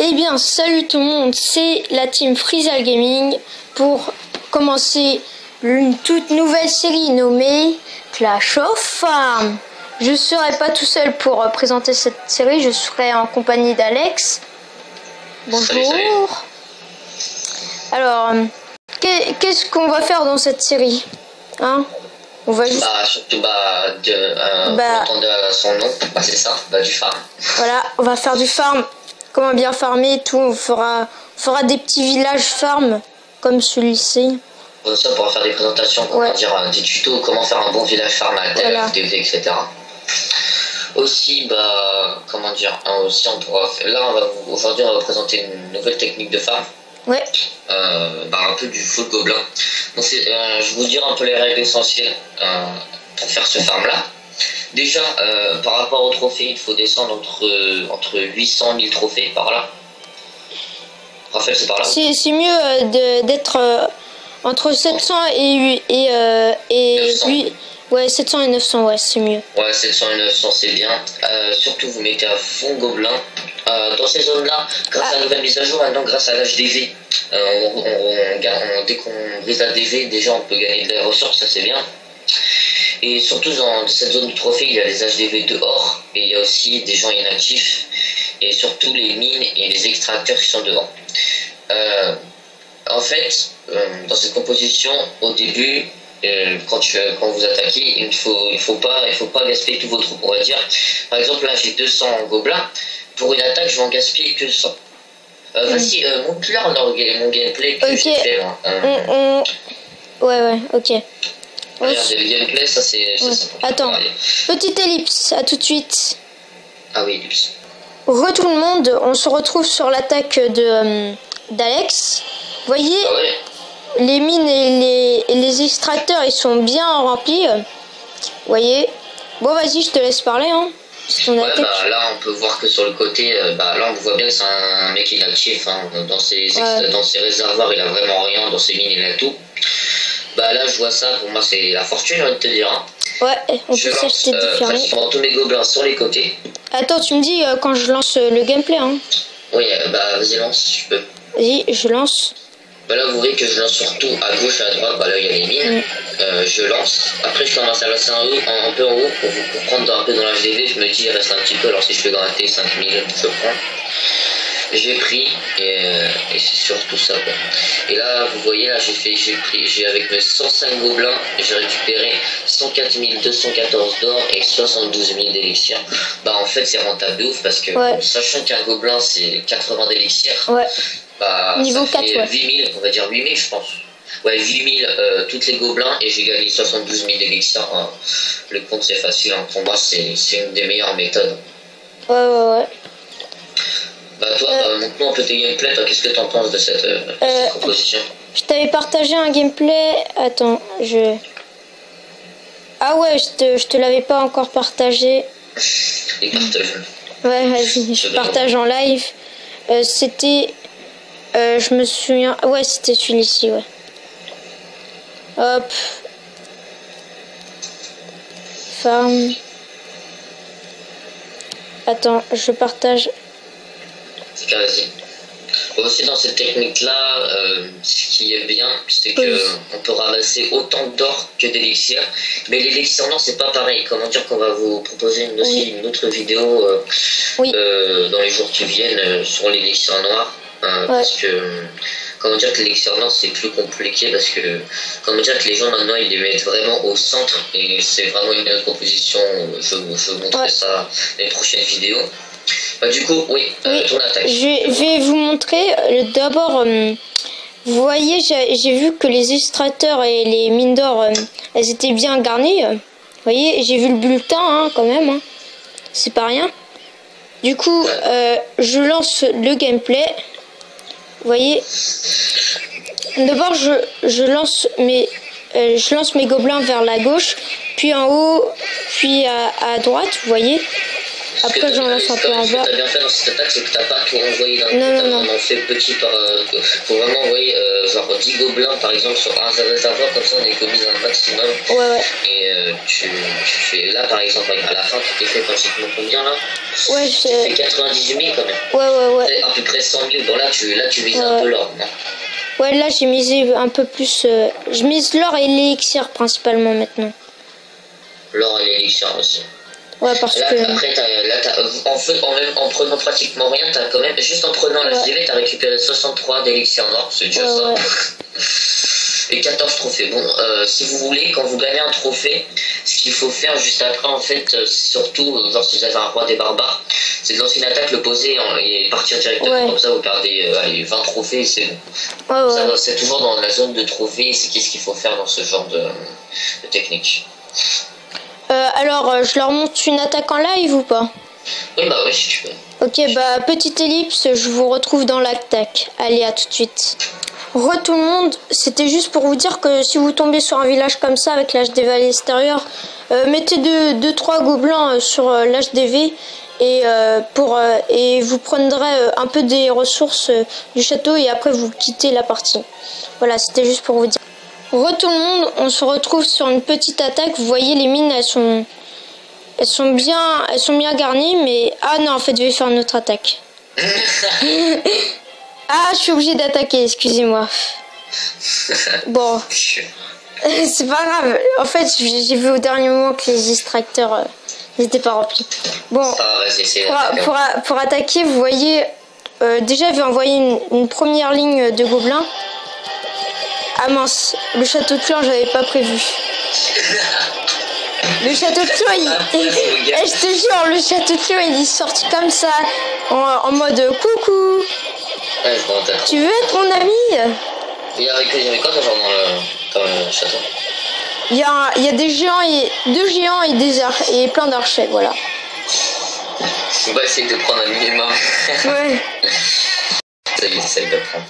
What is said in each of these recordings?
Eh bien, salut tout le monde, c'est la team Freezal Gaming pour commencer une toute nouvelle série nommée Clash of Farm. Je ne serai pas tout seul pour présenter cette série, je serai en compagnie d'Alex. Bonjour. Salut. Alors, qu'est-ce qu'on va faire dans cette série, hein? On va juste... Surtout pour entendre son nom, c'est ça, du farm. Voilà, on va faire du farm. Comment bien farmer et tout. On fera des petits villages farm comme celui-ci. Pour ça, on pourra faire des présentations, des tutos, comment faire un bon village farm à la télé, etc. Aussi, aussi on pourra faire... Là, aujourd'hui, on va présenter une nouvelle technique de farm. Ouais. Un peu du full gobelin. Donc, je vais vous dire un peu les règles essentielles pour faire ce farm là. Déjà, par rapport aux trophées, il faut descendre entre 800 000 trophées par là. Raphaël, c'est par là. C'est mieux d'être entre 700 et 8. Ouais, 700 et 900, ouais, c'est mieux. Ouais, 700 et 900, c'est bien. Surtout, vous mettez à fond gobelin. Dans ces zones-là, grâce à la nouvelle mise à jour, maintenant, grâce à l'HDV, dès qu'on brise la DV, déjà, on peut gagner de la ressources, ça c'est bien. Et surtout, dans cette zone de trophée, il y a les HDV dehors, et il y a aussi des gens inactifs, et surtout les mines et les extracteurs qui sont devant. En fait, dans cette composition, au début, quand vous attaquez, il faut pas gaspiller tout votre troupes, on va dire. Par exemple, là j'ai 200 gobelins. Pour une attaque, je vais en gaspiller que 100. Vas-y, montre leur mon gameplay que j'ai fait là. Ouais, ok. Regarde, le gameplay, ça c'est... Attends, petite ellipse, à tout de suite. Ah oui, ellipse. Re tout le monde, on se retrouve sur l'attaque d'Alex. Vous voyez, les mines et les extracteurs, ils sont bien remplis. Vous voyez. Bon, vas-y, je te laisse parler, hein. Là, on peut voir que sur le côté, là, on voit bien que c'est un mec inactif. Hein. Dans ses réservoirs, il a vraiment rien. Dans ses mines, il a tout. Là, je vois ça. Pour moi, c'est la fortune, j'ai envie de te dire. Hein. Ouais, on peut s'acheter différents. Je prends tous mes gobelins sur les côtés. Attends, tu me dis quand je lance le gameplay, hein. Oui, vas-y, lance si tu peux. Vas-y, je lance. Là, vous voyez que je lance surtout à gauche, à droite. Là, il y a les mines. Je lance. Après, je commence à lancer un peu en haut pour prendre un peu dans l'HDV. Je me dis, il reste un petit peu. Alors, si je peux gratter 5000, je prends. J'ai pris et c'est surtout ça, quoi. Et là, vous voyez, là, j'ai avec mes 105 gobelins, j'ai récupéré 104 214 d'or et 72 000 d'élixir. En fait, c'est rentable de ouf parce que, sachant qu'un gobelin, c'est 80 d'élixir. Ouais. Niveau ça 4, fait 8 000, on va dire 8 000, je pense. Ouais, 8 000 toutes les gobelins et j'ai gagné 72 000 d'élixir. Hein. Le compte, c'est facile. Hein. Pour moi, c'est une des meilleures méthodes. Ouais. Toi, montre-nous un peu tes gameplays. Qu'est-ce que t'en penses de cette proposition? Je t'avais partagé un gameplay. Attends, Ah ouais, je te l'avais pas encore partagé. Et partage. Ouais, vas-y, je partage en live. C'était... je me souviens... Ouais, c'était celui-ci, ouais. Hop. Farm. Attends, je partage... Vas-y. Aussi dans cette technique-là, ce qui est bien, c'est qu'on peut ramasser autant d'or que d'élixir. Mais l'élixir noir, c'est pas pareil. Comment dire qu'on va vous proposer une autre vidéo dans les jours qui viennent sur l'élixir noir. Parce que, comment dire que l'élixir noir, c'est plus compliqué parce que, comment dire que les gens maintenant, ils les mettent vraiment au centre. Et c'est vraiment une autre proposition. Je vous montrerai ça dans les prochaines vidéos. Du coup, ton attaque. Je vais vous montrer. D'abord, vous voyez, j'ai vu que les extracteurs et les mines d'or, elles étaient bien garnies. Vous voyez, j'ai vu le bulletin, hein, quand même. Hein. C'est pas rien. Du coup, je lance le gameplay. Vous voyez. D'abord, je lance mes gobelins vers la gauche, puis en haut, puis à droite, vous voyez. Après, j'en lance un peu en Ce que bas. t'as bien fait dans cette attaque, c'est que t'as pas tout envoyé d'un coup. Non, T'as non, non. vraiment fait petit par. Faut vraiment envoyer genre 10 gobelins par exemple sur un réservoir, comme ça on économise un maximum. Ouais. Et tu fais. Là par exemple, à la fin, tu t'es fait pratiquement combien là? Ouais, Tu fais 98 000 quand même. ouais. À peu près 100 000. Bon, là tu vises un peu l'or, non? Ouais, là, j'ai misé un peu plus. Je mise l'or et l'élixir principalement maintenant. L'or et l'élixir aussi. Ouais, parce Là, que. après, en prenant pratiquement rien, t'as quand même, juste en prenant la JV, t'as récupéré 63 d'élixir noir, c'est déjà ça. Ouais. Et 14 trophées. Bon, si vous voulez, quand vous gagnez un trophée, ce qu'il faut faire juste après, en fait, surtout, genre si vous avez un roi des barbares, c'est de lancer une attaque, le poser et partir directement. Ouais. Comme ça, vous perdez 20 trophées, c'est bon. Ouais. Ça, c'est toujours dans la zone de trophées, c'est qu'est-ce qu'il faut faire dans ce genre de technique. Alors, je leur montre une attaque en live ou pas? Oui, bah ouais, si tu peux. Ok, bah, petite ellipse, je vous retrouve dans l'attaque. Allez, à tout de suite. Tout le monde, c'était juste pour vous dire que si vous tombez sur un village comme ça avec l'HDV à l'extérieur, mettez 2-3 gobelins sur l'HDV et vous prendrez un peu des ressources du château et après vous quittez la partie. Voilà, c'était juste pour vous dire. Tout le monde, on se retrouve sur une petite attaque. Vous voyez, les mines, elles sont bien garnies, mais ah non, en fait, je vais faire une autre attaque. Ah, je suis obligée d'attaquer, excusez-moi. Bon, c'est pas grave. En fait, j'ai vu au dernier moment que les extracteurs n'étaient pas remplis. Bon, pour attaquer, vous voyez, déjà, je vais envoyer une première ligne de gobelins. Ah mince, le château de Clan, j'avais pas prévu. Le château de Clan, je te jure, le château de Clan, il est sorti comme ça, en mode coucou. Ouais, tu veux être mon ami? Il y avait quoi genre dans le château? Il y a des géants et 2 géants et plein d'archers, voilà. On va essayer de prendre un minimum. Ouais. Ça y est, essaye de prendre.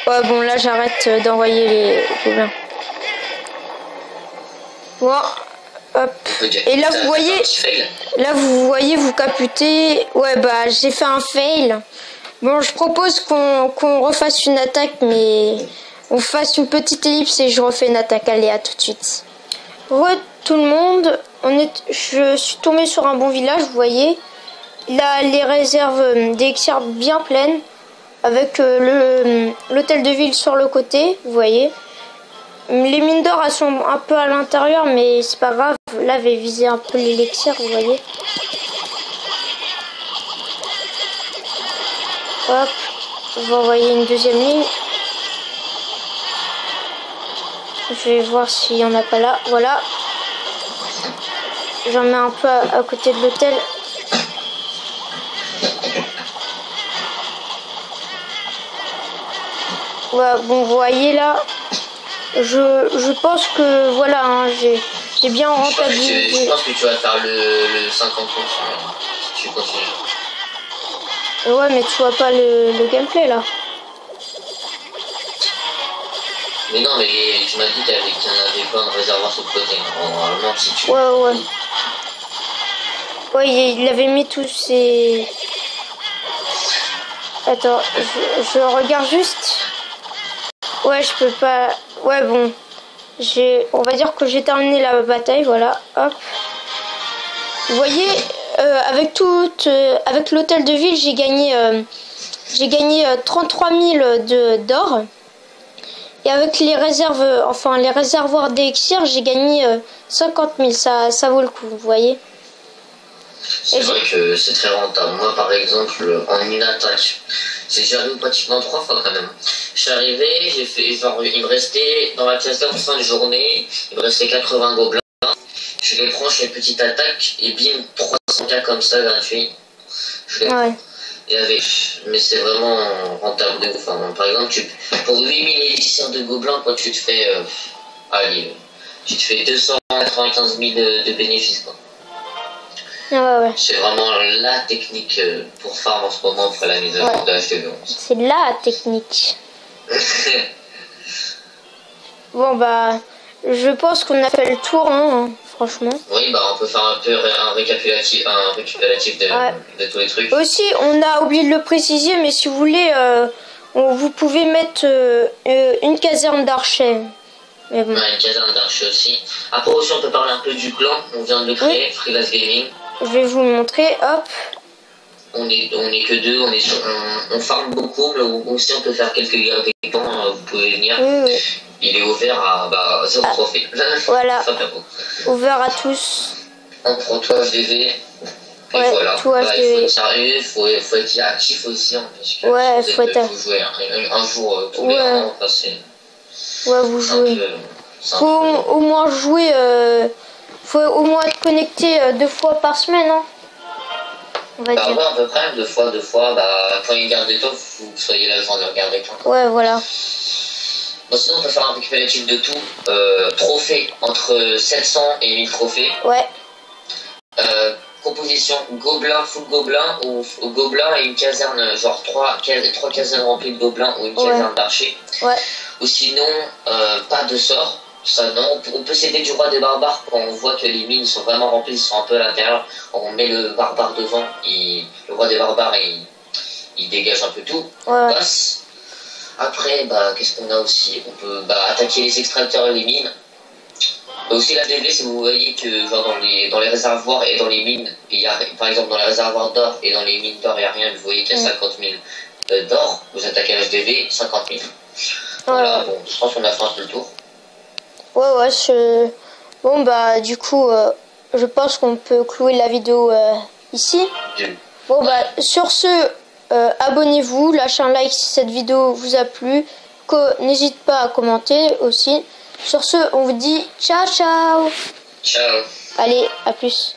Ouais, bon, là, j'arrête d'envoyer les gobelins. Bon, hop. Et là, vous voyez, vous caputez. Ouais, bah, j'ai fait un fail. Bon, je propose qu'on refasse une attaque, mais on fasse une petite ellipse et je refais une attaque. Allez, à tout de suite. Tout le monde, je suis tombé sur un bon village, vous voyez. Là, les réserves d'élixir bien pleines. Avec l'hôtel de ville sur le côté, vous voyez. Les mines d'or, elles sont un peu à l'intérieur, mais c'est pas grave. Là, je vais viser un peu l'élixir, vous voyez. Hop, on va envoyer une deuxième ligne. Je vais voir s'il y en a pas là. Voilà. J'en mets un peu à côté de l'hôtel. Ouais, bon, vous voyez là, je pense que voilà, hein, j'ai bien rentabilisé. Je pense que tu vas faire le 50% si tu continues. Ouais, mais tu vois pas le gameplay là. Mais non, mais tu m'as dit qu'il y en avait pas un réservoir sur le côté. Normalement, si tu. Ouais. Ouais, il avait mis tous ses. Attends, je regarde juste. Ouais, je peux pas. Ouais, bon. On va dire que j'ai terminé la bataille, voilà. Hop. Vous voyez, avec l'hôtel de ville, j'ai gagné 33 000 d'or. Et avec les réserves, les réservoirs d'élixir, j'ai gagné 50 000. Ça vaut le coup, vous voyez. C'est vrai que c'est très rentable. Moi, par exemple, en une attaque, j'ai joué pratiquement 3 fois quand même. Je suis arrivé, j'ai fait, genre, il me restait, dans la pièce d'or en fin de journée, il me restait 80 gobelins. Je les prends, je fais une petite attaque, et bim, 300K comme ça, gratuit. Ouais. Mais c'est vraiment rentable de ouf. Hein. Par exemple, pour 8000 élixirs de gobelins, quand tu te fais, tu te fais 295 000 de bénéfices, quoi. Ouais. C'est vraiment la technique pour farm en ce moment pour la mise à jour de HTV11. C'est la technique. Bon bah, je pense qu'on a fait le tour, hein, franchement. Oui, bah on peut faire un peu un récapitulatif de tous les trucs. Aussi, on a oublié de le préciser, mais si vous voulez, vous pouvez mettre une caserne d'archers. Mais bon. Ouais, une caserne d'archers aussi. Après aussi, on peut parler un peu du clan. On vient de le créer, Freelance Gaming. Je vais vous le montrer, hop. On est que deux, on farme beaucoup, mais aussi on peut faire quelques gagnants, vous pouvez venir. Oui. Il est ouvert à 0 trophée. Voilà, ouvert à tous. En pro, toi HDV. Et ouais, voilà. tout HDV. Il faut être sérieux, il faut être actif aussi. Hein, parce que ouais, si faut être vous jouez un jour tous les ans, c'est... Ouais, vous jouez. Faut au moins jouer, faut au moins être connecté 2 fois par semaine, hein. On va dire. Ouais, à peu près, deux fois, quand il garde des temps, faut que vous soyez là le jour de regarder temps. Ouais, voilà. Bon, sinon, on peut faire un récapitulatif de tout. Trophées, entre 700 et 1000 trophées. Ouais. Composition, gobelin, full gobelin, ou gobelin et une caserne, genre 3 casernes remplies de gobelins ou une caserne d'archers. Ouais. Ou sinon, pas de sort. Ça, non, on peut s'aider du roi des barbares quand on voit que les mines sont vraiment remplies, ils sont un peu à l'intérieur. On met le barbare devant, le roi des barbares, il dégage un peu tout. Ouais. Passe. Après, qu'est-ce qu'on a aussi? On peut attaquer les extracteurs et les mines. Aussi la DV, si vous voyez que genre dans les réservoirs et dans les mines, il y a, par exemple dans les réservoirs d'or et dans les mines d'or, il n'y a rien, vous voyez qu'il y a 50 000 d'or, vous attaquez HDV, 50 000. Voilà, bon, je pense qu'on a fait un peu le tour. Ouais, bon du coup, je pense qu'on peut clouer la vidéo ici. Bon sur ce, abonnez-vous, lâchez un like si cette vidéo vous a plu, n'hésite pas à commenter aussi. Sur ce, on vous dit ciao ciao. Ciao. Allez, à plus.